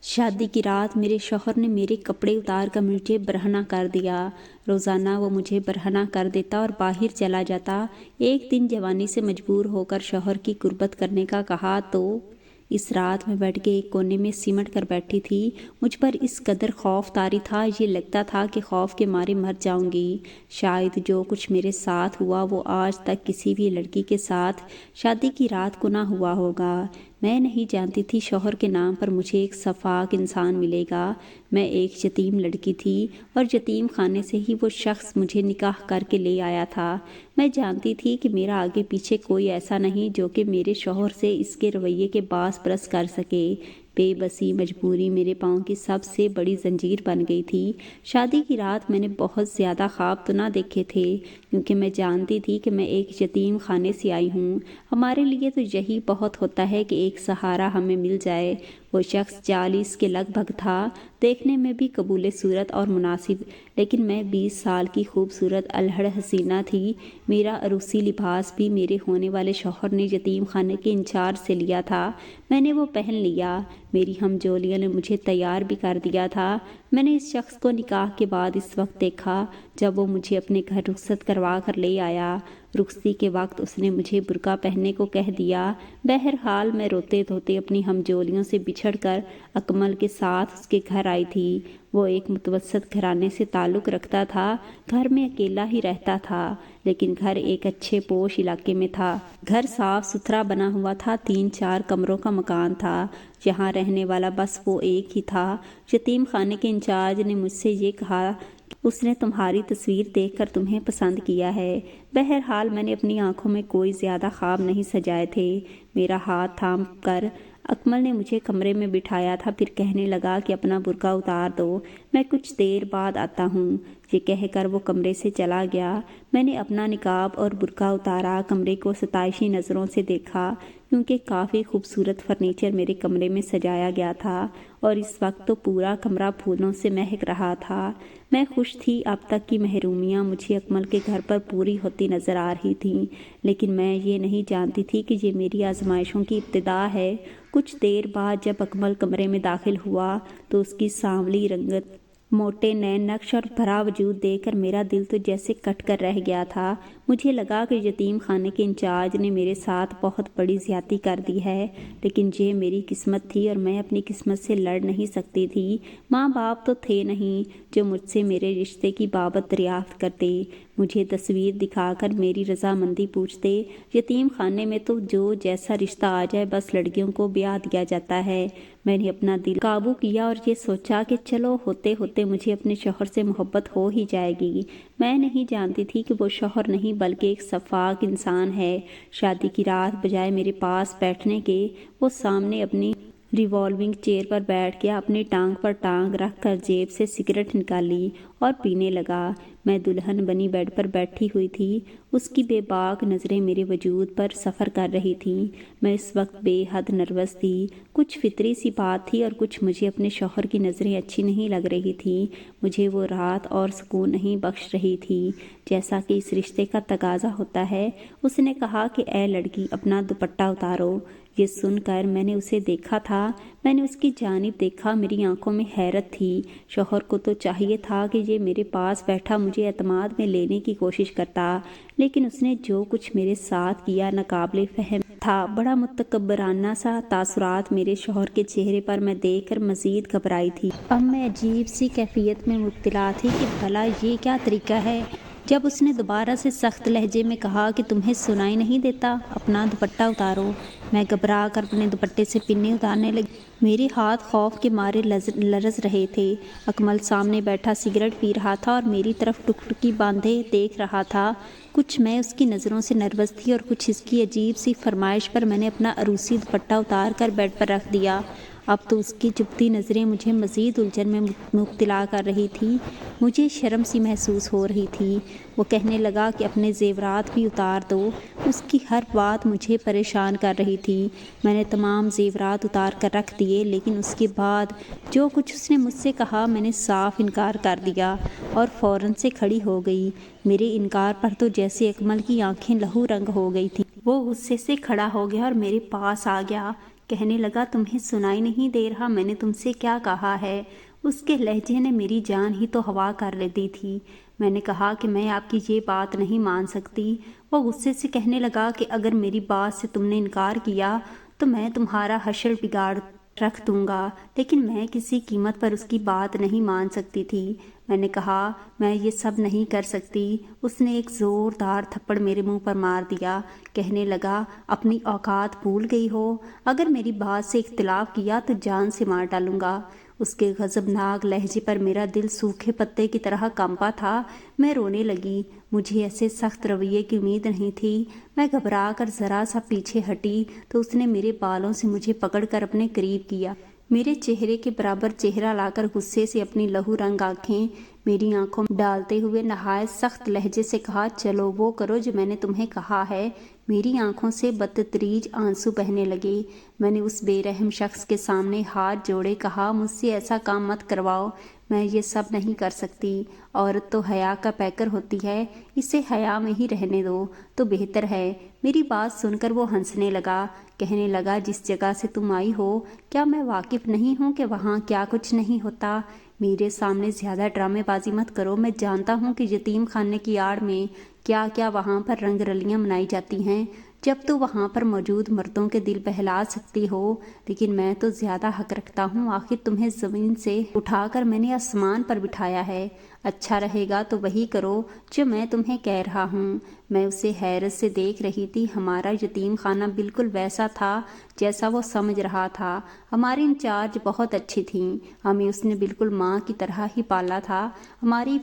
شادی کی رات میرے شوہر نے میرے کپڑے اتار کر مجھے برہنہ کر دیا۔ روزانہ وہ مجھے برہنہ کر دیتا اور باہر چلا جاتا۔ ایک دن جوانی سے مجبور ہو کر شوہر کی قربت کرنے کا کہا تو اس رات میں بیٹھ کے ایک کونے میں سمٹ کر بیٹھی تھی۔ مجھ پر اس قدر خوف طاری تھا، یہ لگتا تھا کہ خوف کے مارے مر جاؤں گی۔ شاید جو کچھ میرے ساتھ ہوا وہ آج تک کسی بھی لڑکی کے ساتھ شادی کی رات کو نہ ہوا ہوگا۔ میں نہیں جانتی تھی شوہر کے نام پر مجھے ایک شفاق انسان ملے گا۔ میں ایک یتیم لڑکی تھی اور یتیم خانے سے ہی وہ شخص مجھے نکاح کر کے لے آیا تھا۔ میں جانتی تھی کہ میرا آگے پیچھے کوئی ایسا نہیں جو کہ میرے شوہر سے اس کے رویے کے باعث برس کر سکے۔ بے بسی، مجبوری میرے پاؤں کی سب سے بڑی زنجیر بن گئی تھی۔ شادی کی رات میں نے بہت زیادہ خواب تو نہ دیکھے تھے، کیونکہ میں جانتی تھی کہ میں ایک یتیم خانے سے آئی ہوں۔ ہمارے لیے تو یہی بہت ہوتا ہے کہ ایک سہارا ہمیں مل جائے۔ وہ شخص 40 کے لگ بھگ تھا، دیکھنے میں بھی قبول صورت اور مناسب، لیکن میں 20 سال کی خوبصورت الہڑ حسینہ تھی۔ میرا عروسی لباس بھی میرے ہونے والے شوہر نے یتیم خانے کے انچارج سے لیا تھا۔ میں نے وہ پہن لیا۔ میری ہمجولیوں نے مجھے تیار بھی کر دیا تھا۔ میں نے اس شخص کو نکاح کے بعد اس وقت دیکھا جب وہ مجھے اپنے گھر رخصت کروا کر لے آیا۔ رخصتی کے وقت اس نے مجھے برقع پہننے کو کہہ دیا۔ بہرحال میں روتے دھوتے اپنی ہمجولیوں سے بچھڑ کر اکمل کے ساتھ اس کے گھر آئی تھی۔ وہ ایک متوسط گھرانے سے تعلق رکھتا تھا، گھر میں اکیلا ہی رہتا تھا، لیکن گھر ایک اچھے پوش علاقے میں تھا۔ گھر صاف ستھرا بنا ہوا تھا، 3-4 کمروں کا مکان تھا، جہاں رہنے والا بس وہ ایک ہی تھا۔ یتیم خانے کے انچارج نے مجھ سے یہ کہا اس نے تمہاری تصویر دیکھ کر تمہیں پسند کیا ہے۔ بہرحال میں نے اپنی آنکھوں میں کوئی زیادہ خواب نہیں سجائے تھے۔ میرا ہاتھ تھام کر اکمل نے مجھے کمرے میں بٹھایا تھا، پھر کہنے لگا کہ اپنا برقع اتار دو، میں کچھ دیر بعد آتا ہوں۔ یہ کہہ کر وہ کمرے سے چلا گیا۔ میں نے اپنا نقاب اور برقع اتارا، کمرے کو ستائشی نظروں سے دیکھا، کیونکہ کافی خوبصورت فرنیچر میرے کمرے میں سجایا گیا تھا اور اس وقت تو پورا کمرہ پھولوں سے مہک رہا تھا۔ میں خوش تھی۔ اب تک کی محرومیاں مجھے اکمل کے گھر پر پوری ہوتی نظر آ رہی تھیں، لیکن میں یہ نہیں جانتی تھی کہ یہ میری آزمائشوں کی ابتدا ہے۔ کچھ دیر بعد جب اکمل کمرے میں داخل ہوا تو اس کی سانولی رنگت، موٹے نئے نقش اور بھرا وجود دیکھ کر میرا دل تو جیسے کٹ کر رہ گیا تھا۔ مجھے لگا کہ یتیم خانے کے انچارج نے میرے ساتھ بہت بڑی زیادتی کر دی ہے، لیکن یہ میری قسمت تھی اور میں اپنی قسمت سے لڑ نہیں سکتی تھی۔ ماں باپ تو تھے نہیں جو مجھ سے میرے رشتے کی بابت دریافت کرتے، مجھے تصویر دکھا کر میری رضامندی پوچھتے۔ یتیم خانے میں تو جو جیسا رشتہ آ جائے بس لڑکیوں کو بیاہ دیا جاتا ہے۔ میں نے اپنا دل قابو کیا اور یہ سوچا کہ چلو ہوتے ہوتے مجھے اپنے شوہر سے محبت ہو ہی جائے گی۔ میں نہیں جانتی تھی کہ وہ شوہر نہیں بلکہ ایک شفاق انسان ہے۔ شادی کی رات بجائے میرے پاس بیٹھنے کے وہ سامنے اپنی ریوالونگ چیئر پر بیٹھ گیا، اپنی ٹانگ پر ٹانگ رکھ کر جیب سے سگریٹ نکالی اور پینے لگا۔ میں دلہن بنی بیڈ پر بیٹھی ہوئی تھی، اس کی بے باک نظریں میرے وجود پر سفر کر رہی تھیں۔ میں اس وقت بے حد نروس تھی۔ کچھ فطری سی بات تھی اور کچھ مجھے اپنے شوہر کی نظریں اچھی نہیں لگ رہی تھیں۔ مجھے وہ رات اور سکون نہیں بخش رہی تھی جیسا کہ اس رشتے کا تقاضا ہوتا ہے۔ اس نے کہا کہ اے لڑکی، اپنا دوپٹہ اتارو۔ یہ سن کر میں نے اسے دیکھا تھا، میں نے اس کی جانب دیکھا، میری آنکھوں میں حیرت تھی۔ شوہر کو تو چاہیے تھا کہ یہ میرے پاس بیٹھا مجھے اعتماد میں لینے کی کوشش کرتا، لیکن اس نے جو کچھ میرے ساتھ کیا ناقابل فہم تھا۔ بڑا متکبرانہ سا تاثرات میرے شوہر کے چہرے پر میں دیکھ کر مزید گھبرائی تھی۔ اب میں عجیب سی کیفیت میں مبتلا تھی کہ بھلا یہ کیا طریقہ ہے۔ جب اس نے دوبارہ سے سخت لہجے میں کہا کہ تمہیں سنائی نہیں دیتا، اپنا دوپٹہ اتارو، میں گھبرا کر اپنے دوپٹے سے پنی اتارنے لگی۔ میرے ہاتھ خوف کے مارے لرز رہے تھے۔ اکمل سامنے بیٹھا سگریٹ پی رہا تھا اور میری طرف ٹکٹکی باندھے دیکھ رہا تھا۔ کچھ میں اس کی نظروں سے نروس تھی اور کچھ اس کی عجیب سی فرمائش پر میں نے اپنا عروسی دوپٹہ اتار کر بیڈ پر رکھ دیا۔ اب تو اس کی چبھتی نظریں مجھے مزید الجھن میں مبتلا کر رہی تھی۔ مجھے شرم سی محسوس ہو رہی تھی۔ وہ کہنے لگا کہ اپنے زیورات بھی اتار دو۔ اس کی ہر بات مجھے پریشان کر رہی تھی۔ میں نے تمام زیورات اتار کر رکھ دیے، لیکن اس کے بعد جو کچھ اس نے مجھ سے کہا میں نے صاف انکار کر دیا اور فوراً سے کھڑی ہو گئی۔ میرے انکار پر تو جیسے اکمل کی آنکھیں لہو رنگ ہو گئی تھیں۔ وہ غصے سے کھڑا ہو گیا اور میرے پاس آ گیا۔ کہنے لگا تمہیں سنائی نہیں دے رہا میں نے تم سے کیا کہا ہے؟ اس کے لہجے نے میری جان ہی تو ہوا کر دی تھی۔ میں نے کہا کہ میں آپ کی یہ بات نہیں مان سکتی۔ وہ غصے سے کہنے لگا کہ اگر میری بات سے تم نے انکار کیا تو میں تمہارا حشر بگاڑ رکھ دوں گا، لیکن میں کسی قیمت پر اس کی بات نہیں مان سکتی تھی۔ میں نے کہا میں یہ سب نہیں کر سکتی۔ اس نے ایک زوردار تھپڑ میرے منہ پر مار دیا۔ کہنے لگا اپنی اوقات بھول گئی ہو؟ اگر میری بات سے اختلاف کیا تو جان سے مار ڈالوں گا۔ اس کے غضبناک لہجے پر میرا دل سوکھے پتے کی طرح کانپا تھا۔ میں رونے لگی۔ مجھے ایسے سخت رویے کی امید نہیں تھی۔ میں گھبرا کر ذرا سا پیچھے ہٹی تو اس نے میرے بالوں سے مجھے پکڑ کر اپنے قریب کیا۔ میرے چہرے کے برابر چہرہ لا کر غصے سے اپنی لہو رنگ آنکھیں میری آنکھوں میں ڈالتے ہوئے نہایت سخت لہجے سے کہا، چلو وہ کرو جو میں نے تمہیں کہا ہے۔ میری آنکھوں سے بتدریج آنسو بہنے لگے۔ میں نے اس بے رحم شخص کے سامنے ہاتھ جوڑے کہا، مجھ سے ایسا کام مت کرواؤ، میں یہ سب نہیں کر سکتی۔ عورت تو حیا کا پیکر ہوتی ہے، اسے حیا میں ہی رہنے دو تو بہتر ہے۔ میری بات سن کر وہ ہنسنے لگا۔ کہنے لگا جس جگہ سے تم آئی ہو کیا میں واقف نہیں ہوں کہ وہاں کیا کچھ نہیں ہوتا؟ میرے سامنے زیادہ ڈرامے بازی مت کرو۔ میں جانتا ہوں کہ یتیم خانے کی آڑ میں کیا کیا وہاں پر رنگ رلیاں منائی جاتی ہیں، جب تو وہاں پر موجود مردوں کے دل بہلا سکتی ہو، لیکن میں تو زیادہ حق رکھتا ہوں۔ آخر تمہیں زمین سے اٹھا کر میں نے آسمان پر بٹھایا ہے۔ اچھا رہے گا تو وہی کرو جو میں تمہیں کہہ رہا ہوں۔ میں اسے حیرت سے دیکھ رہی تھی۔ ہمارا یتیم خانہ بالکل ویسا تھا جیسا وہ سمجھ رہا تھا۔ ہماری انچارج بہت اچھی تھیں، ہمیں اس نے بالکل ماں کی طرح ہی پالا تھا، ہماری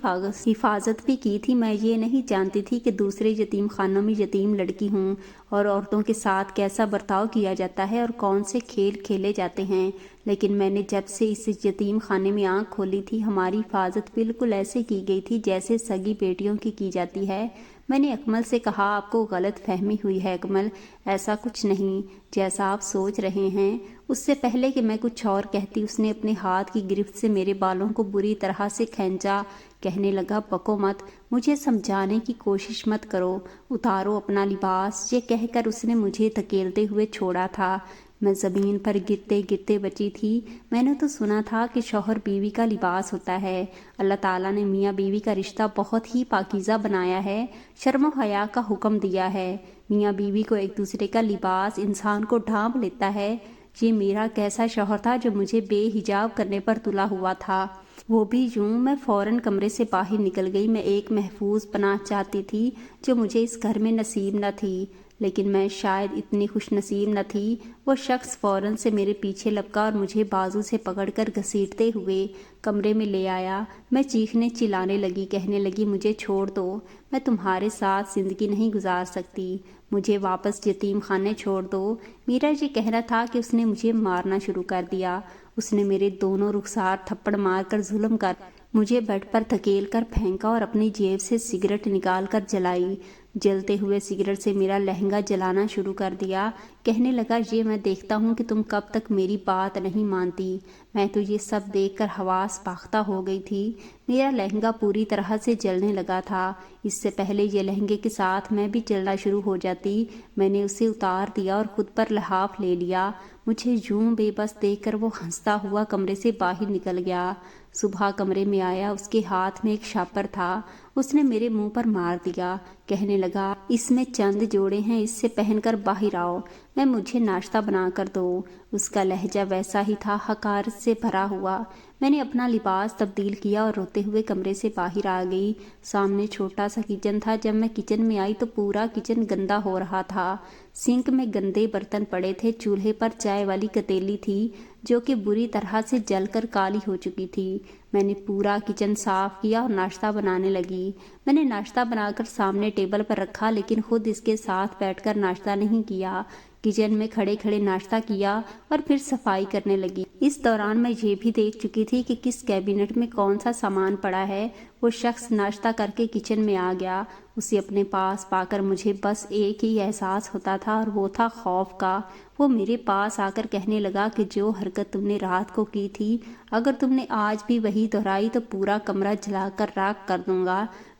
حفاظت بھی کی تھی۔ میں یہ نہیں جانتی تھی کہ دوسرے یتیم خانوں میں یتیم لڑکی ہوں اور عورتوں کے ساتھ کیسا برتاؤ کیا جاتا ہے اور کون سے کھیل کھیلے جاتے ہیں، لیکن میں نے جب سے اس یتیم خانے میں آنکھ کھولی تھی ہماری حفاظت بالکل ایسے کی گئی تھی جیسے سگی بیٹیوں کی جاتی ہے۔ میں نے اکمل سے کہا، آپ کو غلط فہمی ہوئی ہے اکمل، ایسا کچھ نہیں جیسا آپ سوچ رہے ہیں۔ اس سے پہلے کہ میں کچھ اور کہتی اس نے اپنے ہاتھ کی گرفت سے میرے بالوں کو بری طرح سے کھینچا۔ کہنے لگا بکو مت، مجھے سمجھانے کی کوشش مت کرو، اتارو اپنا لباس۔ یہ کہہ کر اس نے مجھے دھکیلتے ہوئے چھوڑا تھا۔ میں زمین پر گرتے گرتے بچی تھی۔ میں نے تو سنا تھا کہ شوہر بیوی کا لباس ہوتا ہے۔ اللہ تعالیٰ نے میاں بیوی کا رشتہ بہت ہی پاکیزہ بنایا ہے، شرم و حیا کا حکم دیا ہے۔ میاں بیوی کو ایک دوسرے کا لباس انسان کو ڈھانپ لیتا ہے۔ یہ میرا کیسا شوہر تھا جو مجھے بے حجاب کرنے پر تلا ہوا تھا، وہ بھی یوں۔ میں فوراً کمرے سے باہر نکل گئی۔ میں ایک محفوظ پناہ چاہتی تھی جو مجھے اس گھر میں نصیب نہ تھی، لیکن میں شاید اتنی خوش نصیب نہ تھی۔ وہ شخص فوراً سے میرے پیچھے لپکا اور مجھے بازو سے پکڑ کر گھسیٹتے ہوئے کمرے میں لے آیا۔ میں چیخنے چلانے لگی، کہنے لگی مجھے چھوڑ دو، میں تمہارے ساتھ زندگی نہیں گزار سکتی، مجھے واپس یتیم خانے چھوڑ دو۔ میرا یہ کہنا تھا کہ اس نے مجھے مارنا شروع کر دیا۔ اس نے میرے دونوں رخسار تھپڑ مار کر ظلم کر مجھے بیڈ پر دھکیل کر پھینکا اور اپنی جیب سے سگریٹ نکال کر جلائی۔ جلتے ہوئے سگریٹ سے میرا لہنگا جلانا شروع کر دیا۔ کہنے لگا یہ میں دیکھتا ہوں کہ تم کب تک میری بات نہیں مانتی۔ میں تو یہ سب دیکھ کر حواس باختہ ہو گئی تھی۔ میرا لہنگا پوری طرح سے جلنے لگا تھا۔ اس سے پہلے یہ لہنگے کے ساتھ میں بھی جلنا شروع ہو جاتی، میں نے اسے اتار دیا اور خود پر لحاف لے لیا۔ مجھے یوں بے بس دیکھ کر وہ ہنستا ہوا کمرے سے باہر نکل گیا۔ صبح کمرے میں آیا، اس کے ہاتھ میں ایک شاپر تھا، اس نے میرے منہ پر مار دیا۔ کہنے لگا اس میں چند جوڑے ہیں، اس سے پہن کر باہر آؤ، میں مجھے ناشتہ بنا کر دو۔ اس کا لہجہ ویسا ہی تھا، حقارت سے بھرا ہوا۔ میں نے اپنا لباس تبدیل کیا اور روتے ہوئے کمرے سے باہر آ گئی۔ سامنے چھوٹا سا کچن تھا۔ جب میں کچن میں آئی تو پورا کچن گندا ہو رہا تھا۔ سنک میں گندے برتن پڑے تھے، چولہے پر چائے والی کتیلی تھی جو کہ بری طرح سے جل کر کالی ہو چکی تھی۔ میں نے پورا کچن صاف کیا اور ناشتہ بنانے لگی۔ میں نے ناشتہ بنا کر سامنے ٹیبل پر رکھا، لیکن خود اس کے ساتھ بیٹھ کر ناشتہ نہیں کیا۔ کچن میں کھڑے کھڑے ناشتہ کیا اور پھر صفائی کرنے لگی۔ اس دوران میں یہ بھی دیکھ چکی تھی کہ کس کیبنٹ میں کون سا سامان پڑا ہے۔ وہ شخص ناشتہ کر کے کچن میں آ گیا۔ اسے اپنے پاس پا کر مجھے بس ایک ہی احساس ہوتا تھا اور وہ تھا خوف کا۔ وہ میرے پاس آ کر کہنے لگا کہ جو حرکت تم نے رات کو کی تھی، اگر تم نے آج بھی وہی دہرائی تو پورا کمرہ جلا کر راکھ کر دوں گا۔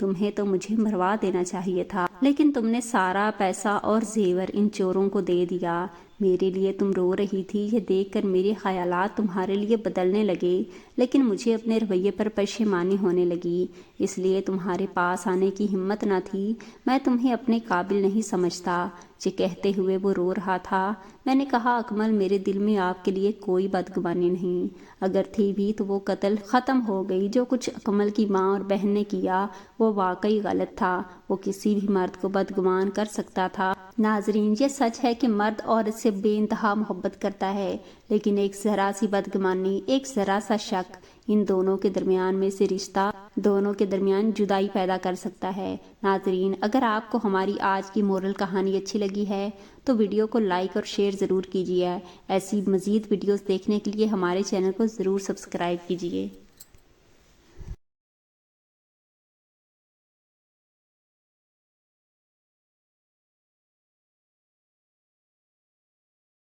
تمہیں تو مجھے مروا دینا چاہیے تھا، لیکن تم نے سارا پیسہ اور زیور ان چوروں کو دے دیا۔ میرے لیے تم رو رہی تھی، یہ دیکھ کر میرے خیالات تمہارے لیے بدلنے لگے، لیکن مجھے اپنے رویے پر پشیمانی ہونے لگی، اس لیے تمہارے پاس آنے کی ہمت نہ تھی۔ میں تمہیں اپنے قابل نہیں سمجھتا۔ یہ کہتے ہوئے وہ رو رہا تھا۔ میں نے کہا، اکمل، میرے دل میں آپ کے لیے کوئی بدگمانی نہیں، اگر تھی بھی تو وہ قتل ختم ہو گئی۔ جو کچھ اکمل کی ماں اور بہن نے کیا وہ واقعی غلط تھا، وہ کسی بھی مرد کو بدگمان کر سکتا تھا۔ ناظرین، یہ سچ ہے کہ مرد عورت سے بے انتہا محبت کرتا ہے، لیکن ایک ذرا سی بدگمانی، ایک ذرا سا شک، ان دونوں کے درمیان میں سے رشتہ، دونوں کے درمیان جدائی پیدا کر سکتا ہے۔ ناظرین، اگر آپ کو ہماری آج کی مورل کہانی اچھی لگی ہے تو ویڈیو کو لائک اور شیئر ضرور کیجیے۔ ایسی مزید ویڈیوز دیکھنے کے لیے ہمارے چینل کو ضرور سبسکرائب کیجیے۔